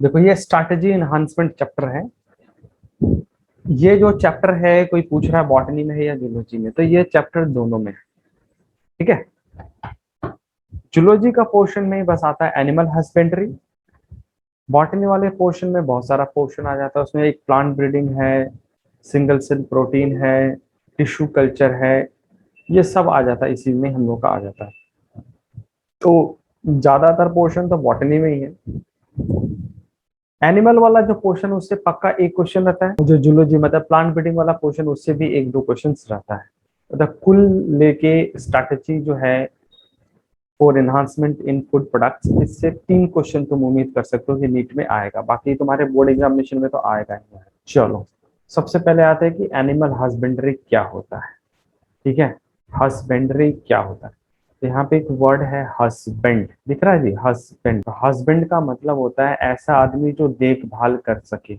देखो ये strategy enhancement chapter है। ये जो चैप्टर है कोई पूछ रहा है बॉटनी में है या जूलॉजी में, तो ये चैप्टर दोनों में है। ठीक है, जूलॉजी का पोर्शन में ही बस आता है एनिमल हस्बेंड्री। बॉटनी वाले पोर्शन में बहुत सारा पोर्शन आ जाता है, उसमें एक प्लांट ब्रीडिंग है, सिंगल सेल प्रोटीन है, टिश्यू कल्चर है, ये सब आ जाता है, इसी में हम लोग का आ जाता है। तो ज्यादातर पोर्शन तो बॉटनी में ही है। एनिमल वाला जो पोर्शन उससे पक्का एक क्वेश्चन रहता है, जो जूलॉजी मतलब प्लांट ब्रीडिंग वाला पोर्शन उससे भी एक दो क्वेश्चन रहता है। मतलब कुल लेके स्ट्रैटेजी जो है for enhancement in food products, इससे 3 क्वेश्चन तुम उम्मीद कर सकते हो कि नीट में आएगा, बाकी तुम्हारे बोर्ड एग्जामिनेशन में तो आएगा ही आएगा। चलो सबसे पहले आते हैं कि एनिमल हस्बेंड्री क्या होता है। ठीक है, हस्बेंड्री क्या होता है। तो यहाँ पे एक वर्ड है हस्बैंड, दिख रहा है जी, हस्बैंड। हस्बैंड का मतलब होता है ऐसा आदमी जो देखभाल कर सके,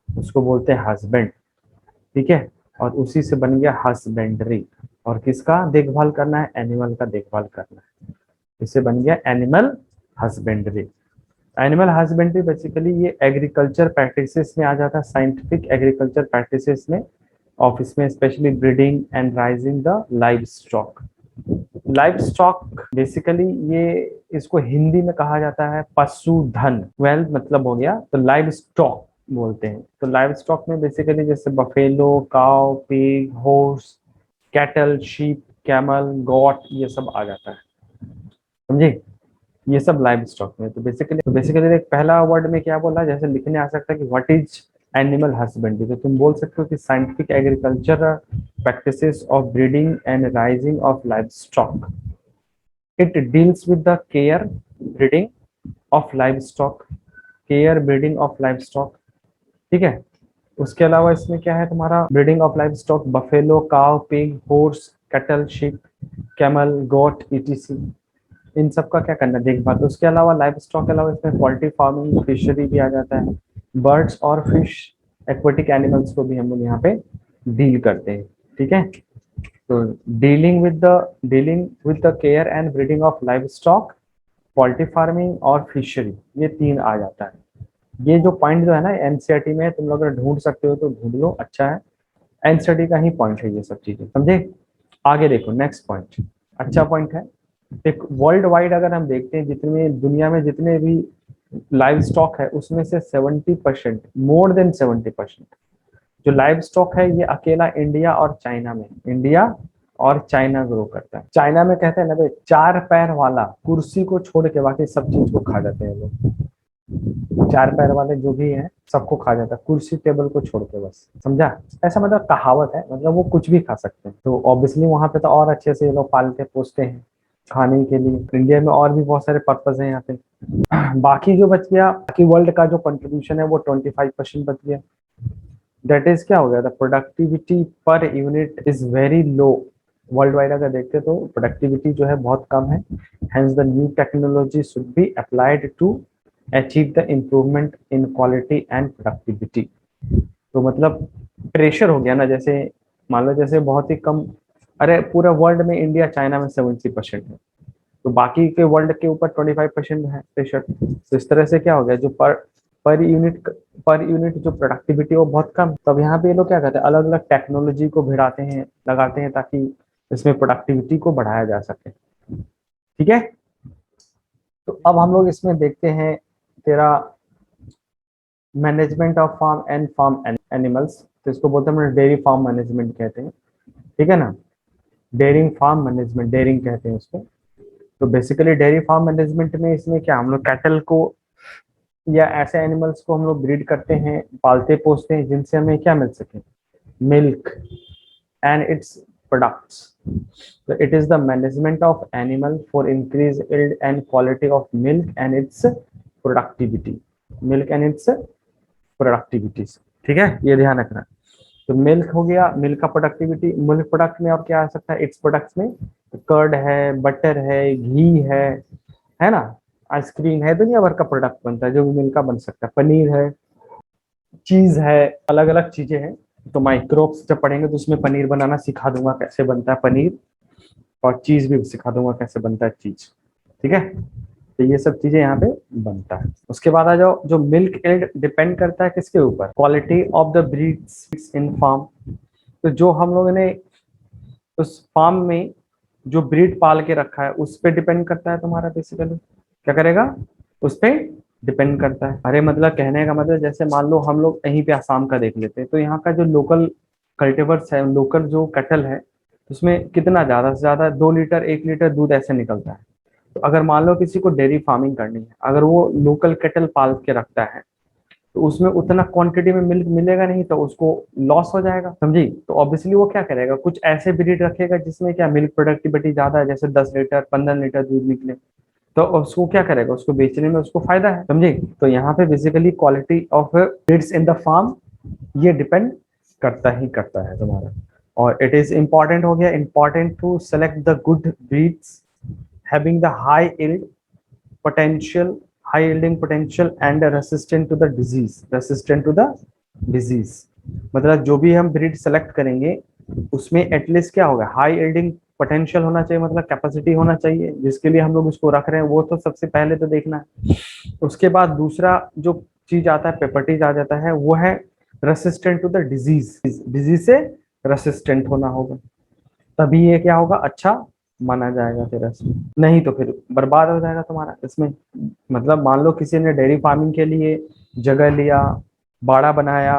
उसको बोलते हैं हस्बैंड। ठीक है, और उसी से बन गया हस्बेंड्री। और किसका देखभाल करना है, एनिमल का देखभाल करना है, इससे बन गया animal husbandry. Animal husbandry basically ये एग्रीकल्चर प्रैक्टिसेस में आ जाता है, साइंटिफिक एग्रीकल्चर प्रैक्टिसेस में, ऑफिस में specially breeding and rising the live stock. Live stock basically ये, इसको हिंदी में कहा जाता है पशुधन, वेल मतलब हो गया, तो लाइव स्टॉक बोलते हैं। तो लाइव स्टॉक में बेसिकली जैसे buffalo, cow, pig, horse, cattle, sheep, camel, got, ये सब आ जाता है, समझे, ये सब लाइव स्टॉक में। तो बेसिकली एक पहला वर्ड में क्या बोला, जैसे लिखने आ सकता है कि व्हाट इज एनिमल हस्बेंड्री, तो तुम बोल सकते हो कि scientific agriculture practices of breeding and raising of livestock. It deals with the care breeding of livestock, care breeding of livestock. ठीक है, उसके अलावा इसमें क्या है तुम्हारा, breeding of livestock, buffalo, cow, pig, horse, cattle, sheep, camel, goat, etc, इन सब का क्या करना है, देखभाल। तो उसके अलावा लाइव स्टॉक के अलावा इसमें पोल्ट्री फार्मिंग, फिशरी भी आ जाता है, बर्ड्स और फिश, एक्वेटिक एनिमल्स को भी हम लोग यहाँ पे डील करते हैं। ठीक है, तो dealing with the care and breeding of live stock, poultry farming और फिशरी, ये 3 आ जाता है। ये जो पॉइंट जो है ना एनसीईआरटी में, तुम लोग अगर ढूंढ सकते हो तो ढूंढ लो, अच्छा है, एनसीईआरटी का ही पॉइंट है ये सब चीजें, समझे। आगे देखो नेक्स्ट पॉइंट, अच्छा पॉइंट है। एक वर्ल्ड वाइड अगर हम देखते हैं, जितने दुनिया में जितने भी लाइव स्टॉक है उसमें से 70%, मोर देन 70% जो लाइव स्टॉक है ये अकेला इंडिया और चाइना में, इंडिया और चाइना ग्रो करता है। चाइना में कहते हैं ना भाई, 4 पैर वाला कुर्सी को छोड़ के बाकी सब चीज को खा जाते हैं लोग। 4 पैर वाले जो भी हैं सबको खा जाता है, कुर्सी टेबल को छोड़ के, बस समझा। ऐसा मतलब कहावत है, मतलब वो कुछ भी खा सकते हैं। तो ऑब्वियसली वहां पे तो और अच्छे से ये लोग पालते पोसते हैं खाने के लिए। इंडिया में और भी बहुत सारे पर्पज है यहाँ पे। बाकी जो बच गया, बाकी वर्ल्ड का जो कंट्रीब्यूशन है वो 25% बच गया। दैट इज क्या हो गया, the productivity per unit is very low. World wide अगर देखते तो प्रोडक्टिविटी जो है बहुत कम है, hence the new technology should be applied to achieve the improvement in quality and productivity. तो मतलब प्रेशर हो गया ना, जैसे मान लो जैसे बहुत ही कम, अरे पूरा वर्ल्ड में इंडिया चाइना में 70% है, तो बाकी के वर्ल्ड के ऊपर 25% है प्रेशर। तो इस तरह से क्या हो गया, जो पर यूनिट जो प्रोडक्टिविटी वो बहुत कम। तब यहाँ पे ये लोग क्या करते हैं, अलग अलग टेक्नोलॉजी को भिड़ाते हैं, लगाते हैं, ताकि इसमें प्रोडक्टिविटी को बढ़ाया जा सके। ठीक है, तो अब हम लोग इसमें देखते हैं तेरा management of farm and farm animals, तो इसको बोलते हैं डेयरी फार्म मैनेजमेंट कहते हैं। ठीक है ना, डेयरिंग फार्म मैनेजमेंट, डेयरिंग कहते हैं उसको। तो बेसिकली डेयरी फार्म मैनेजमेंट में इसमें क्या, हम लोग कैटल को या ऐसे एनिमल्स को हम लोग ब्रीड करते हैं, पालते पोसते हैं, जिनसे हमें क्या मिल सके, milk and its products. So it is the management of animal for increased yield and quality of milk and its productivity, milk and its productivities। ठीक है, ये ध्यान रखना। तो मिल्क हो गया, मिल्क का प्रोडक्टिविटी, मिल्क प्रोडक्ट में और क्या आ सकता है, इट्स प्रोडक्ट्स में कर्ड है, बटर है, घी है ना, आइसक्रीम है, दुनिया भर का प्रोडक्ट बनता है जो भी मिल्क का बन सकता है, पनीर है, चीज है, अलग अलग चीजें हैं। तो माइक्रोब्स जब पढ़ेंगे तो उसमें पनीर बनाना सिखा दूंगा कैसे बनता है पनीर, और चीज भी सिखा दूंगा कैसे बनता है चीज। ठीक है, तो ये सब चीजें यहाँ पे बनता है। उसके बाद आ जाओ, जो मिल्क यील्ड डिपेंड करता है किसके ऊपर, quality of the breeds in farm. तो जो हम लोगों ने उस फार्म में जो ब्रीड पाल के रखा है उस पे डिपेंड करता है तुम्हारा, बेसिकली क्या करेगा, उस पे डिपेंड करता है। अरे मतलब कहने का मतलब, जैसे मान लो हम लोग यहीं पे आसाम का देख लेते हैं, तो यहाँ का जो लोकल कल्टिवर्स है, लोकल जो कटल है, उसमें कितना ज्यादा से ज्यादा 2 लीटर 1 लीटर दूध ऐसे निकलता है। तो अगर मान लो किसी को डेयरी फार्मिंग करनी है, अगर वो लोकल केटल पाल के रखता है, तो उसमें उतना क्वांटिटी में मिल्क मिलेगा नहीं, तो उसको लॉस हो जाएगा, समझी। तो ऑब्वियसली वो क्या करेगा, कुछ ऐसे ब्रीड रखेगा जिसमें क्या मिल्क प्रोडक्टिविटी ज्यादा है, जैसे 10 लीटर 15 लीटर दूध निकले, तो उसको क्या करेगा, उसको बेचने में उसको फायदा है, समझे। तो यहाँ पे basically quality of breeds in the farm ये डिपेंड करता ही करता है तुम्हारा। और इट इज इंपॉर्टेंट हो गया, important to select the good breeds having the high yield potential, high yielding potential and resistant to the disease, resistant to the disease। मतलब जो भी हम ब्रीड सेलेक्ट करेंगे उसमें एटलीस्ट क्या होगा, हाई यील्डिंग पोटेंशियल होना चाहिए, मतलब कैपेसिटी होना चाहिए जिसके लिए हम लोग उसको रख रहे हैं, वो तो सबसे पहले तो देखना है। उसके बाद दूसरा जो चीज आता है, प्रॉपर्टीज आ जाता है, वो है resistant to the disease, disease से रेसिस्टेंट होना होगा, तभी ये क्या होगा, अच्छा माना जाएगा। फिर इसमें नहीं तो फिर बर्बाद हो जाएगा तुम्हारा इसमें। मतलब मान लो किसी ने डेयरी फार्मिंग के लिए जगह लिया, बाड़ा बनाया,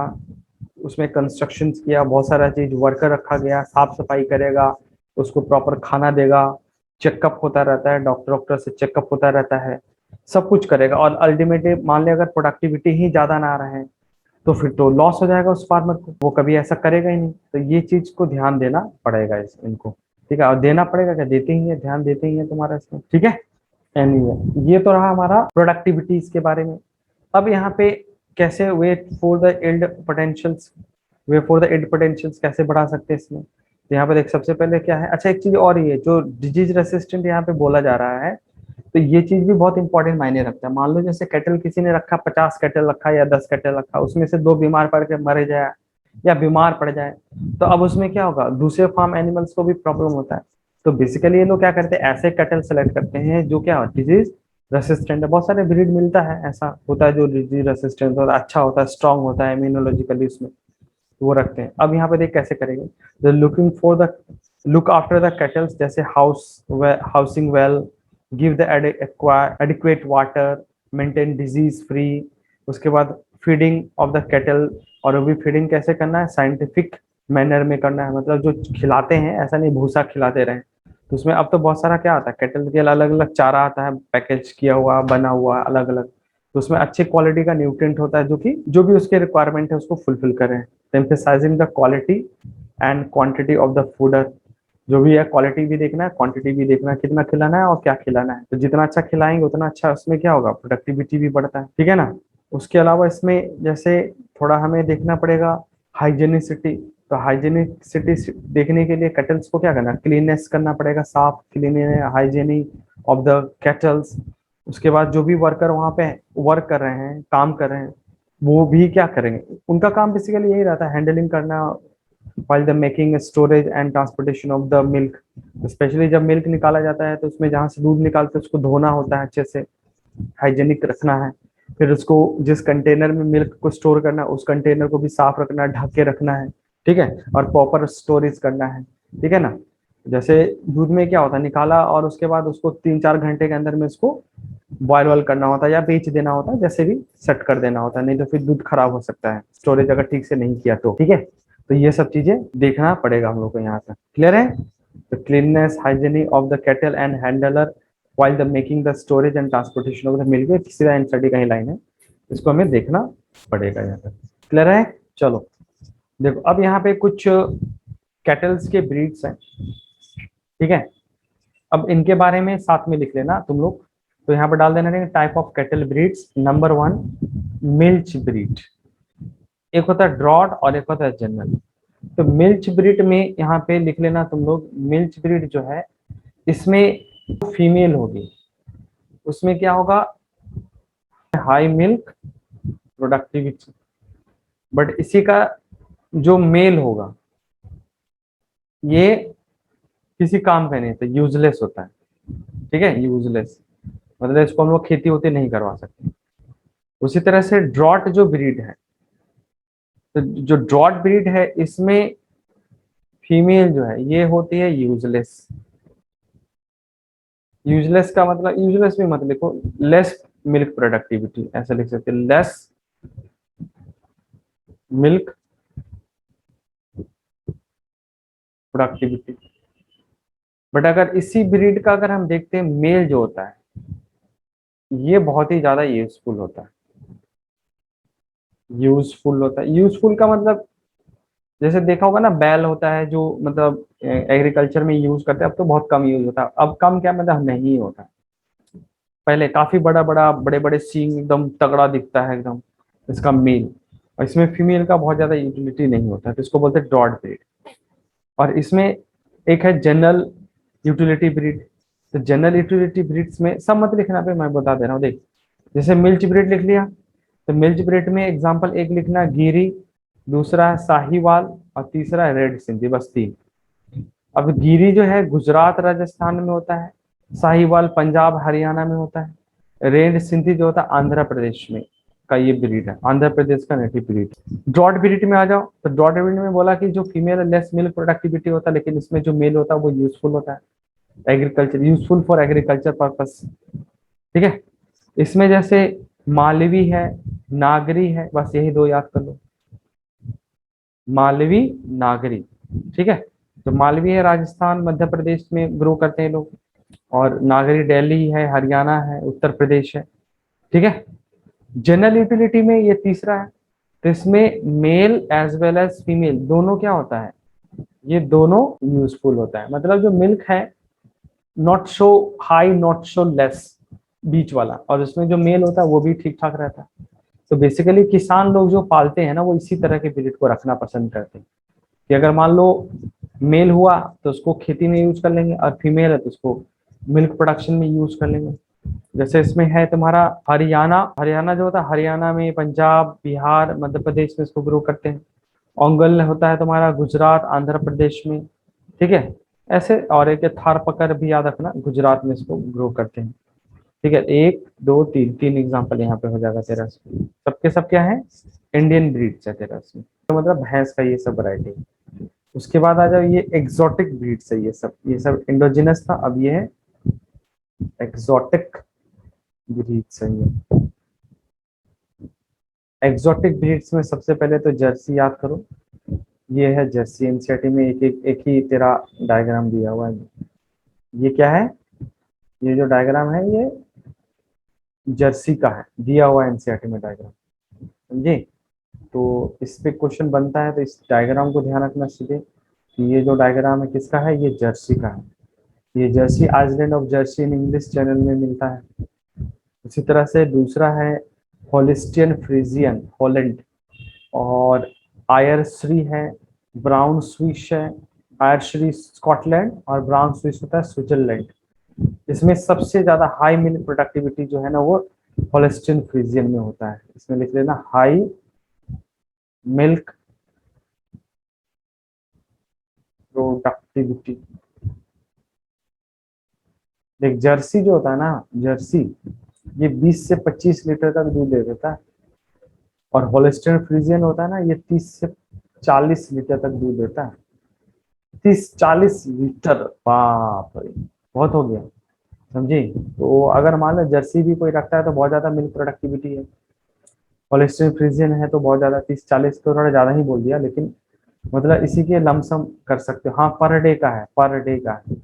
उसमें कंस्ट्रक्शन किया, बहुत सारा चीज, वर्कर रखा गया, साफ सफाई करेगा, उसको प्रॉपर खाना देगा, चेकअप होता रहता है, डॉक्टर डॉक्टर से चेकअप होता रहता है, सब कुछ करेगा, और अल्टीमेटली मान ले अगर प्रोडक्टिविटी ही ज्यादा ना रहे, तो फिर तो लॉस हो जाएगा उस फार्मर को, वो कभी ऐसा करेगा ही नहीं। तो ये चीज को ध्यान देना पड़ेगा इनको, ठीक है। और देना पड़ेगा क्या, देते ही है, ध्यान देते ही है तुम्हारा इसमें, ठीक है। एनीवे ये तो रहा हमारा प्रोडक्टिविटी के बारे में। अब यहाँ पे कैसे wait for the yield potentials, way for the yield potentials कैसे बढ़ा सकते हैं इसमें। तो यहाँ पे देख, सबसे पहले क्या है, अच्छा एक चीज और ही है, जो डिजीज रेसिस्टेंट यहाँ पे बोला जा रहा है, तो ये चीज भी बहुत इंपॉर्टेंट मायने रखता है। मान लो जैसे कैटल किसी ने रखा, 50 कैटल रखा या 10 कैटल रखा, उसमें से 2 बीमार पड़ के मर जाए या बीमार पड़ जाए, तो अब उसमें क्या होगा, दूसरे फार्म एनिमल्स को भी प्रॉब्लम होता है। तो बेसिकली ये लोग क्या करते हैं, ऐसे कैटल सेलेक्ट करते हैं जो क्या डिजीज रेसिस्टेंट है। बहुत सारे ब्रीड मिलता है, ऐसा होता है जो डिजीज रेसिस्टेंट होता है, अच्छा होता है, स्ट्रांग होता है इम्यूनोलॉजिकली, उसमें वो रखते हैं। अब यहाँ पे देख कैसे करेंगे, the looking for the look after the cattles, जैसे housing well, give the adequate water, maintain disease free. उसके बाद फीडिंग ऑफ द कैटल, और वो भी फीडिंग कैसे करना है, साइंटिफिक मैनर में करना है, मतलब जो खिलाते हैं ऐसा नहीं भूसा खिलाते रहे। तो उसमें अब तो बहुत सारा क्या आता है, कैटल के अलग अलग चारा आता है, पैकेज किया हुआ बना हुआ अलग अलग, तो उसमें अच्छे क्वालिटी का न्यूट्रिएंट होता है, जो कि जो भी उसके रिक्वायरमेंट है उसको फुलफिल करें। Emphasizing the quality and quantity of the fodder, जो भी है क्वालिटी भी देखना है, क्वांटिटी भी देखना है, कितना खिलाना है और क्या खिलाना है। तो जितना अच्छा खिलाएंगे उतना अच्छा उसमें क्या होगा, प्रोडक्टिविटी भी बढ़ता है, ठीक है ना। उसके अलावा इसमें जैसे थोड़ा हमें देखना पड़ेगा हाइजेनिसिटी। तो हाइजेनिसिटी देखने के लिए कैटल्स को क्या करना, क्लीननेस करना पड़ेगा, साफ clean hygienic of the kettles. उसके बाद जो भी वर्कर वहाँ पे वर्क कर रहे हैं, काम कर रहे हैं, वो भी क्या करेंगे, उनका काम बेसिकली यही रहता है, हैंडलिंग करना while the making storage and transportation of the milk. Specially जब मिल्क निकाला जाता है तो उसमें जहाँ से दूध निकालते हैं उसको धोना होता है अच्छे से, हाइजेनिक रखना है। फिर उसको जिस कंटेनर में मिल्क को स्टोर करना है उस कंटेनर को भी साफ रखना है, ढक के रखना है, ठीक है, और प्रॉपर स्टोरेज करना है, ठीक है ना। जैसे दूध में क्या होता है, निकाला और उसके बाद उसको 3-4 घंटे के अंदर में उसको बॉयल वॉयल करना होता है या बेच देना होता है, जैसे भी सेट कर देना होता है, नहीं तो फिर दूध खराब हो सकता है स्टोरेज अगर ठीक से नहीं किया तो, ठीक है। तो ये सब चीजें देखना पड़ेगा हम लोग को यहाँ पे, क्लियर है। तो cleanness hygienic of the cattle and handler while the making the storage and transportation of the milk, सीधा एनसीईआरटी का ही लाइन है, इसको हमें देखना पड़ेगा यहाँ पे, क्लियर है। चलो देखो, अब यहाँ पे कुछ कैटल्स के ब्रीड्स हैं, ठीक है। अब इनके बारे में साथ में लिख लेना तुम लोग। तो यहाँ पर डाल देना type of cattle breeds. Number 1 milch breed, एक होता है ड्रॉट और एक होता है जनरल। तो मिल्च ब्रीड में यहाँ पे लिख लेना तुम लोग, मिल्च ब्रीड जो है इसमें फीमेल होगी, उसमें क्या होगा, हाई मिल्क प्रोडक्टिविटी, बट इसी का जो मेल होगा ये किसी काम का नहीं, तो यूजलेस होता है, ठीक है, यूजलेस। मतलब इसको हम लोग खेती होती नहीं करवा सकते। उसी तरह से ड्रॉट जो ब्रीड है, तो जो ड्रॉट ब्रीड है इसमें फीमेल जो है ये होती है यूजलेस। यूजलेस का मतलब, यूजलेस भी मत लिखो, लेस मिल्क प्रोडक्टिविटी ऐसा लिख सकते हैं, लेस मिल्क प्रोडक्टिविटी। बट अगर इसी ब्रीड का अगर हम देखते हैं मेल जो होता है, ये बहुत ही ज्यादा यूजफुल होता है। यूजफुल होता है, यूजफुल का मतलब जैसे देखा होगा ना, बैल होता है जो मतलब एग्रीकल्चर में यूज करते हैं, अब तो बहुत कम यूज होता है। अब कम क्या मतलब नहीं होता, पहले काफी बड़ा बड़ा बड़े बड़े सींग एकदम तगड़ा दिखता है एकदम इसका मेल, और इसमें फीमेल का बहुत ज्यादा यूटिलिटी नहीं होता है, तो इसको बोलते हैं डॉट ब्रीड। और इसमें एक है जनरल यूटिलिटी ब्रीड। तो जनरल यूटिलिटी ब्रीड्स में सब मत लिखना पे, मैं बता दे रहा हूँ देख। जैसे मिल्च ब्रीड लिख लिया, तो मिल्च ब्रीड में एग्जांपल एक लिखना गिरी, दूसरा है साहीवाल, और तीसरा है रेड सिंधी, बस तीन। अब गिरी जो है गुजरात राजस्थान में होता है, साहीवाल पंजाब हरियाणा में होता है, रेड सिंधी जो होता है आंध्र प्रदेश में का ये ब्रीड है, आंध्र प्रदेश का नेटिव ब्रीड। ड्रॉट ब्रीड में आ जाओ, तो ड्रॉट ब्रीड में बोला कि जो फीमेल लेस मिल्क प्रोडक्टिविटी होता है, लेकिन इसमें जो मेल होता है वो यूजफुल होता है, agriculture useful for agriculture purpose. ठीक है। इसमें जैसे मालवी है, नागरी है, बस यही दो याद कर लो, मालवी नागरी। ठीक है। तो मालवी है राजस्थान मध्य प्रदेश में ग्रो करते हैं लोग, और नागरी दिल्ली है, हरियाणा है, उत्तर प्रदेश है। ठीक है। जनरल यूटिलिटी में ये तीसरा है, तो इसमें male as well as female दोनों क्या होता है, ये दोनों यूजफुल होता है। मतलब जो मिल्क है not so high not so less, बीच वाला, और इसमें जो मेल होता है वो भी ठीक ठाक रहता है। तो बेसिकली किसान लोग जो पालते हैं ना, वो इसी तरह के ब्रीड को रखना पसंद करते हैं, कि अगर मान लो मेल हुआ तो उसको खेती में यूज कर लेंगे, और फीमेल है तो उसको मिल्क प्रोडक्शन में यूज कर लेंगे। जैसे इसमें है तुम्हारा हरियाणा, हरियाणा जो होता है हरियाणा में, पंजाब बिहार मध्य प्रदेश में इसको ग्रो करते हैं। ओंगल होता है तुम्हारा गुजरात आंध्र प्रदेश में। ठीक है। ऐसे, और एक थार पकर भी याद रखना, गुजरात में इसको ग्रो करते हैं। ठीक है, एक दो तीन, तीन एग्जाम्पल यहाँ पे हो जाएगा तेरा। सबके सब क्या है, इंडियन ब्रीड्स है तेरा इसमें, तो मतलब भैंस का ये सब वैरायटी। उसके बाद आ जाओ, ये एक्सोटिक ब्रीड्स है, ये सब इंडोजिनस था, अब ये है एक्सोटिक ब्रीड्स है ये। एक्सोटिक ब्रीड्स में सबसे पहले तो जर्सी याद करो, ये है जर्सी। एनसीईआरटी में एक ही तेरा डायग्राम दिया हुआ है। ये क्या है, ये जो डायग्राम है ये जर्सी का है, दिया हुआ है एनसीईआरटी में डायग्राम, समझे। तो इस पे क्वेश्चन बनता है, तो इस डायग्राम को ध्यान रखना सीधे, कि ये जो डायग्राम है किसका है, ये जर्सी का है। ये Jersey island of Jersey in English channel में मिलता है। इसी तरह से दूसरा है होलिस्टियन फ्रीजियन हॉलैंड, और आयरश्री है, ब्राउन स्विश है, आयरश्री स्कॉटलैंड, और ब्राउन स्विश होता है स्विट्जरलैंड। इसमें सबसे ज्यादा हाई मिल्क प्रोडक्टिविटी जो है ना, वो होलिस्टियन फ्रीजियन में होता है। इसमें लिख लेना हाई मिल्क प्रोडक्टिविटी। देख जर्सी जो होता है ना, जर्सी ये 20 से 25 लीटर तक दूध दे देता है, और होलिस्टियन फ्रीजियन होता है ना, ये 30 से 40 लीटर तक दूध देता है। 30-40 लीटर, बाप रे, बहुत हो गया, समझे। तो अगर मान लो जर्सी भी कोई रखता है तो बहुत ज्यादा मिल्क प्रोडक्टिविटी है, होलिस्टियन फ्रीजियन है तो बहुत ज्यादा, 30-40 तो थोड़ा ज्यादा ही बोल दिया, लेकिन मतलब इसी के लमसम कर सकते हो। हाँ, पर डे का है, पर डे का है,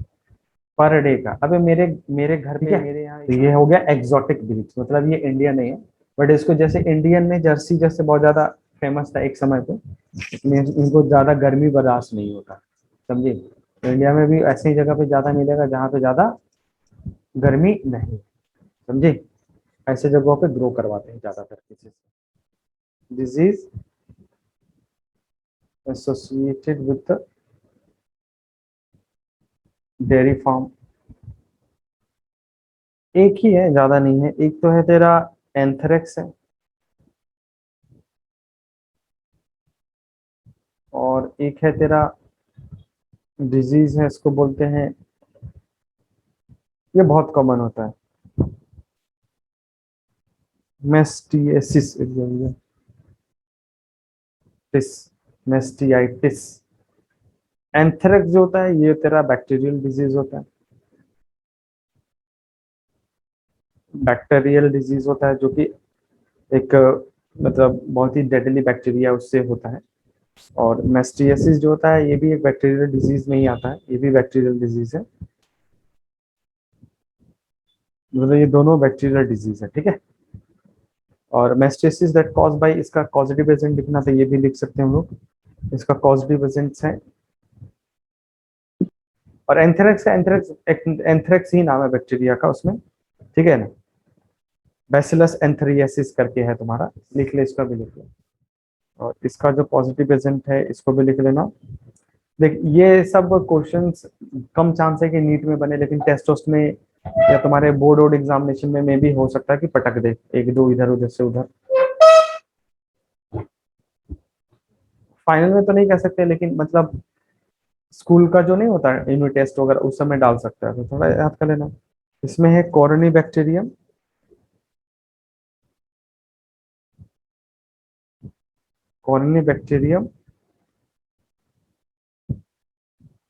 पर डे का। अबे मेरे मेरे घर पे, मेरे यहाँ, तो ये हो गया एक्सोटिक ब्रीड्स, मतलब ये इंडियन नहीं है, बट इसको जैसे इंडियन में जर्सी जैसे बहुत ज्यादा फेमस था एक समय पे, इसमें इनको ज्यादा गर्मी बर्दाश्त नहीं होता, समझे। तो इंडिया में भी ऐसी ही जगह पे ज्यादा मिलेगा जहाँ पे ज्यादा गर्मी नहीं, समझे। ऐसे जगहों पे ग्रो करवाते हैं ज्यादातर cases. Disease associated with dairy farm, एक ही है, ज्यादा नहीं है। एक तो है तेरा एंथ्रेक्स है, और एक है तेरा डिजीज है, इसको बोलते हैं, ये बहुत कॉमन होता है, मेस्टियसिस मेस्टियाइटिस। एंथ्रेक्स जो होता है ये तेरा बैक्टीरियल डिजीज होता है, बैक्टीरियल डिजीज होता है जो कि एक मतलब बहुत ही डेडली बैक्टीरिया उससे होता है। और मेस्टियसिस जो होता है ये भी एक बैक्टीरियल डिजीज में ही आता है, ये भी बैक्टीरियल डिजीज है, मतलब ये दोनों बैक्टीरियल डिजीज है, ठीक है। और मेस्टियसिस दैट कॉज बाय, इसका कॉजेटिव एजेंट लिखना था, ये भी लिख सकते हैं हम लोग, इसका कॉजेटिव एजेंट्स है। और एंथ्रेक्स, एंथ्रेक्स ही नाम है बैक्टीरिया का उसमें, ठीक है ना। बैसिलस एंथ्रियासिस करके है तुम्हारा, लिख ले, इसका भी लिख ले। और इसका जो पॉजिटिव एजेंट है इसको भी लिख लेना। देख ये सब क्वेश्चंस कम चांस है कि नीट में बने, लेकिन टेस्ट वोस्ट में या तुम्हारे बोर्ड वोर्ड एग्जामिनेशन में भी हो सकता है कि पटक दे एक दो इधर उधर से उधर। फाइनल में तो नहीं कह सकते, लेकिन मतलब स्कूल का जो नहीं होता है यूनिट टेस्ट वगैरह उस समय डाल सकता है, तो थोड़ा याद कर लेना। इसमें है कोरोनी बैक्टीरियम, कोरोनी बैक्टीरियम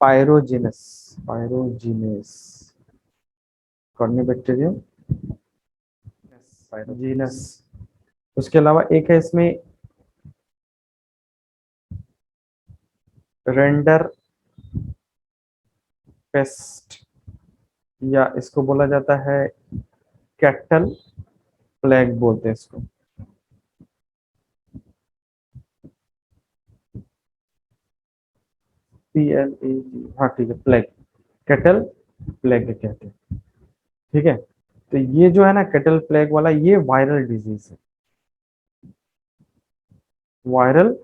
पायरोजिनस, पायरोजिनस, कोरोनी बैक्टीरियम पायरोजिनस। उसके अलावा एक है इसमें रेंडर पेस्ट, या इसको बोला जाता है कैटल प्लेग बोलते हैं इसको। PLAG, हाँ ठीक है, प्लेग, कैटल प्लेग कहते हैं, ठीक है। तो ये जो है ना कैटल प्लेग वाला, ये वायरल डिजीज है, वायरल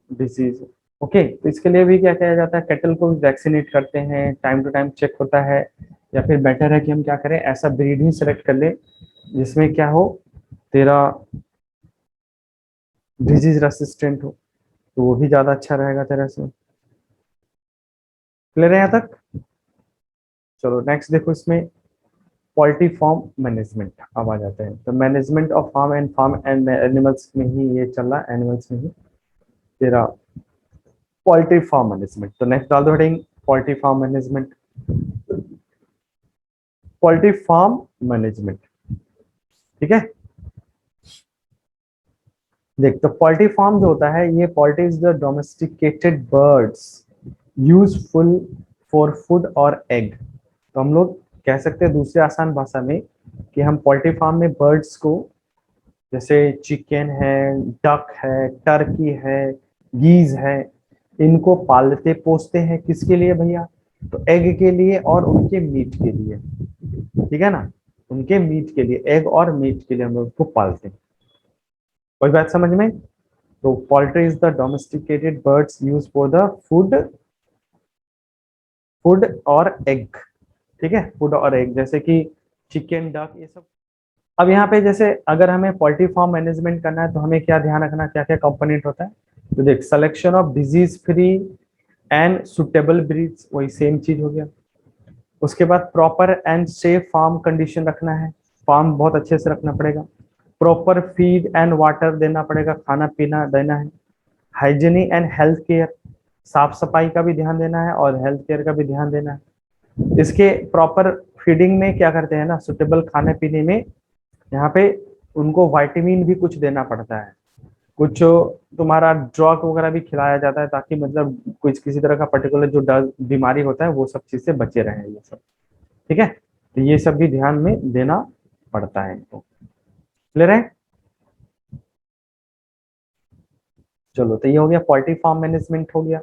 डिजीज। ओके, तो इसके लिए भी क्या किया जाता है, कैटल को वैक्सीनेट करते हैं, टाइम टू टाइम चेक होता है। या फिर बेटर है कि हम क्या करें, ऐसा ब्रीड ही सेलेक्ट कर ले जिसमें क्या हो, तेरा डिजीज रेसिस्टेंट हो, तो वो भी ज्यादा अच्छा रहेगा तेरा से। क्लियर है यहाँ तक। चलो नेक्स्ट देखो, इसमें पोल्ट्री फार्म मैनेजमेंट अब आ जाते हैं। तो management of farm and animals में ही ये चल रहा है, एनिमल्स में ही तेरा पोल्ट्री फार्म मैनेजमेंट। तो नेक्स्ट डाल दो heading, poultry farm management, poultry farm management, ठीक है। देख, तो पोल्ट्री फार्म जो होता है, ये poultry is the domesticated birds useful for food और एग। तो हम लोग कह सकते हैं दूसरी आसान भाषा में कि हम पोल्ट्री फार्म में बर्ड्स को, जैसे चिकन है, डक है, टर्की है, गीज है, इनको पालते पोसते हैं किसके लिए भैया, तो एग के लिए और उनके मीट के लिए, ठीक है ना। उनके मीट के लिए, एग और मीट के लिए हम लोग उसको पालते हैं। कोई बात समझ में। तो poultry is the domesticated buds used for the food, food और एग, ठीक है, फूड और एग, जैसे कि चिकन, डक, ये सब। अब यहाँ पे जैसे अगर हमें पोल्ट्री फार्म मैनेजमेंट करना है तो हमें क्या ध्यान रखना, क्या क्या कंपोनेंट होता है। तो देख, selection of disease free and suitable breeds, वही सेम चीज हो गया। उसके बाद proper and safe farm condition रखना है, फार्म बहुत अच्छे से रखना पड़ेगा। प्रॉपर फीड एंड वाटर देना पड़ेगा, खाना पीना देना है। हाइजीनी एंड हेल्थ केयर, साफ सफाई का भी ध्यान देना है और हेल्थ केयर का भी ध्यान देना है। इसके प्रॉपर फीडिंग में क्या करते हैं ना, सुटेबल खाने पीने में यहाँ पे उनको विटामिन भी कुछ देना पड़ता है, कुछ तुम्हारा ड्रग वगैरह भी खिलाया जाता है, ताकि मतलब कुछ किसी तरह का पर्टिकुलर जो बीमारी होता है वो सब चीज से बचे रहे ये सब, ठीक है। तो ये सब भी ध्यान में देना पड़ता है इनको। क्लियर है। चलो, तो ये हो गया पोल्ट्री फार्म मैनेजमेंट हो गया।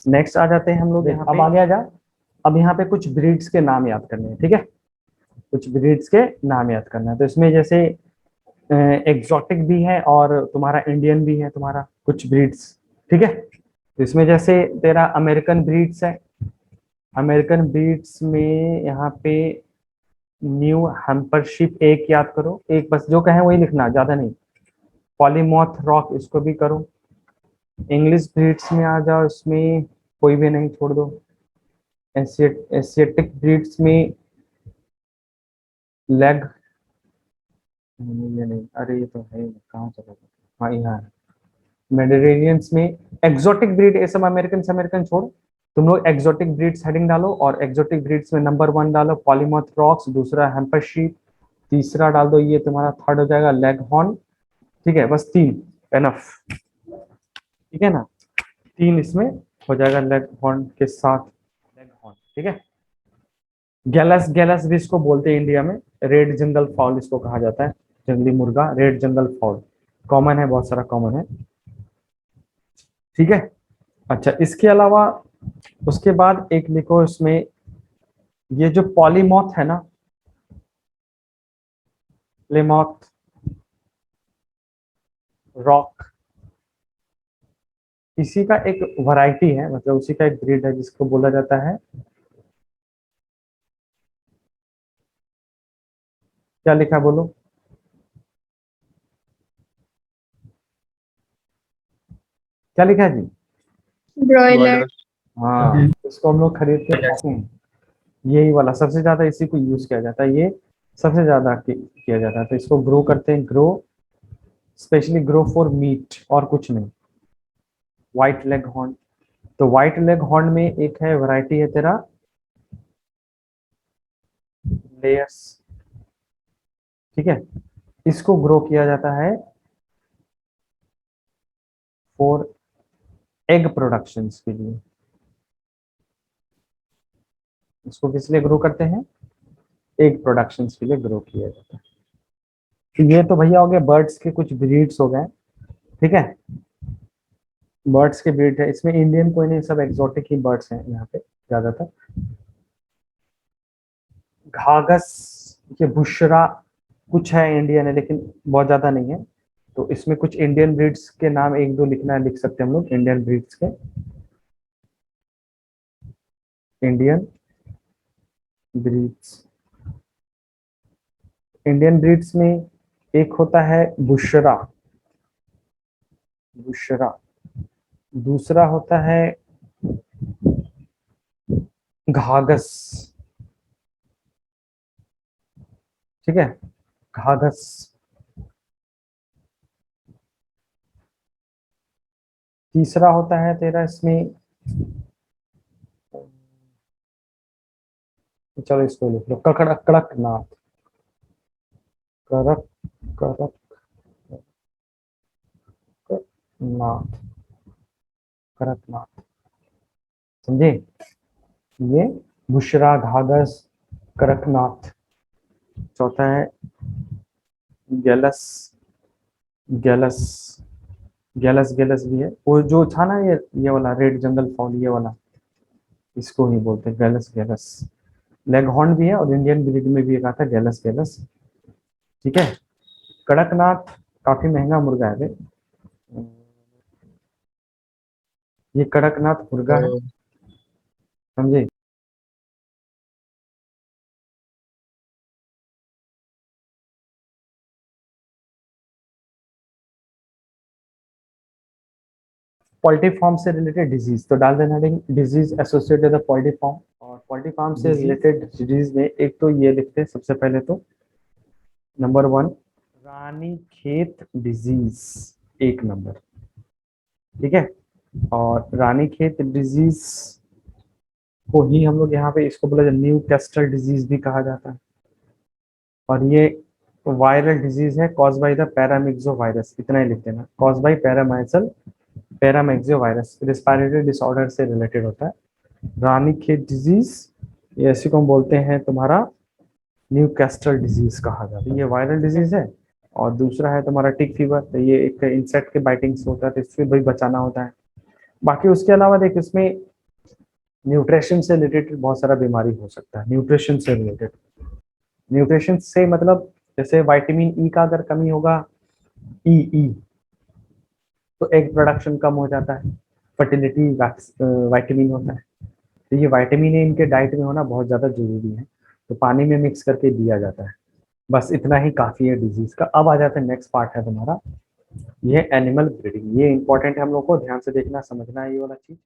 नेक्स्ट आ जाते हैं हम लोग यहाँ, अब आ गया जा, अब यहाँ पे कुछ ब्रीड्स के नाम याद करने हैं, ठीक है। कुछ ब्रीड्स के नाम याद करना है, तो इसमें जैसे एग्जॉटिक भी है और तुम्हारा इंडियन भी है, तुम्हारा कुछ ब्रीड्स, ठीक है। तो इसमें जैसे तेरा अमेरिकन ब्रीड्स है, अमेरिकन ब्रीड्स में यहाँ पे न्यू हैम्परशिप एक याद करो, एक बस जो कहें वही लिखना, ज्यादा नहीं। पॉलीमॉथ रॉक, इसको भी करो। इंग्लिश ब्रीड्स में आ जाओ, इसमें कोई भी नहीं, छोड़ दो। एशियाटिक ब्रीड्स में लेग ये नहीं, अरे ये तो है, कहाँ चला गया? हाँ यहाँ मेडिटेरियंस में एक्सोटिक ब्रीड, ये सब अमेरिकन से अमेरिकन छोड़, तुम लोग एक्सोटिक ब्रीड्स हेडिंग डालो, और एक्सोटिक ब्रीड्स में नंबर 1 डालो पॉलीमथ रॉक्स, दूसरा हैम्पर शीप, तीसरा डाल दो ये तुम्हारा थर्ड हो जाएगा लेग हॉर्न। ठीक है, बस 3 एनफ, ठीक है ना, 3 इसमें हो जाएगा लेग हॉर्न के साथ, लेग हॉर्न, ठीक है। गैलस, गैलस भी इसको बोलते हैं इंडिया में, रेड जंगल फाउल इसको कहा जाता है, जंगली मुर्गा रेड जंगल फाउल, कॉमन है, बहुत सारा कॉमन है, ठीक है। अच्छा, इसके अलावा उसके बाद एक लिखो इसमें, ये जो पॉलीमॉथ है ना, प्लेमॉथ रॉक, इसी का एक वैरायटी है, मतलब उसी का एक ब्रीड है जिसको बोला जाता है, क्या लिखा है बोलो, क्या लिखा है जी? ब्रॉयलर। हाँ, इसको हम लोग खरीद के खाते हैं, यही वाला सबसे ज्यादा इसी को यूज किया जाता है, ये सबसे ज्यादा किया जाता है, तो इसको ग्रो करते हैं, grow specially grow for meet और कुछ नहीं। व्हाइट लेग हॉर्न, तो व्हाइट लेग हॉर्न में एक है वैरायटी है तेरा लेयर्स, ठीक है, इसको ग्रो किया जाता है फॉर एग प्रोडक्शन के लिए, इसको किस लिए ग्रो करते हैं, एग प्रोडक्शन के लिए ग्रो किया जाता है। तो ये तो भैया हो गए बर्ड्स के कुछ ब्रीड्स हो गए, ठीक है, बर्ड्स के ब्रीड है, इसमें इंडियन कोई नहीं, सब एक्सोटिक ही बर्ड्स हैं यहाँ पे ज्यादातर। घाघस, ये बुशरा, कुछ है इंडियन है लेकिन बहुत ज्यादा नहीं है, तो इसमें कुछ इंडियन ब्रीड्स के नाम एक दो लिखना है, लिख सकते हैं हम लोग इंडियन ब्रीड्स के, इंडियन ब्रीड्स, इंडियन ब्रीड्स में एक होता है बुशरा, बुशरा, दूसरा होता है घाघस, ठीक है, घाघस, तीसरा होता है तेरा इसमें, चलो इसको लिख लो कड़क, कड़कनाथ, कड़क, कड़कनाथ, कड़कनाथ, समझे, ये बुशरा, घाघस, कड़कनाथ, चौथा है गैलस, गैलस, गैलस, गैलस भी है, वो जो था ना ये वाला रेड जंगल फॉल, ये वाला, इसको ही बोलते हैं गैलस, गैलस, लेगहॉर्न भी है, और इंडियन ब्रीड में भी एक आता है गैलस, गैलस, ठीक है। कड़कनाथ काफी महंगा मुर्गा है बे। ये कड़कनाथ मुर्गा है, समझे। पोल्ट्री फार्म से रिलेटेड डिजीज तो डाल देना, डिजीज एसोसिएटेड पोल्ट्री फार्म, और पोल्ट्री फार्म से रिलेटेड डिजीज में एक तो ये लिखते हैं सबसे पहले तो, नंबर 1 रानी खेत डिजीज, एक नंबर, ठीक है, और रानी खेत डिजीज को ही हम लोग यहाँ पे इसको बोला जाता है न्यू कैस्टल डिजीज भी कहा जाता है, और ये वायरल डिजीज है cause by the paramyxo virus, इतना ही लिख देना, cause by paramyxo virus, respiratory disorder से रिलेटेड होता है। रानीखेत डिजीज, ये इसी को हम बोलते हैं तुम्हारा न्यू कैस्टल डिजीज कहा जाता है, ये वायरल डिजीज है। और दूसरा है तुम्हारा टिक फीवर, तो ये एक इंसेक्ट के बाइटिंग से होता है, तो इससे भी बचाना होता है। बाकी उसके अलावा देख इसमें न्यूट्रिशन से रिलेटेड बहुत सारा बीमारी हो सकता है, न्यूट्रिशन से रिलेटेड, न्यूट्रिशन से मतलब जैसे विटामिन ई का अगर कमी होगा, ई तो एग प्रोडक्शन कम हो जाता है, फर्टिलिटी विटामिन होता है, तो ये विटामिन ए इनके डाइट में होना बहुत ज़्यादा जरूरी है, तो पानी में मिक्स करके दिया जाता है। बस इतना ही काफ़ी है डिजीज का। अब आ जाता है नेक्स्ट पार्ट है तुम्हारा, ये एनिमल ब्रीडिंग, ये इंपॉर्टेंट है हम लोग को ध्यान से देखना समझना है ये वाला चीज़।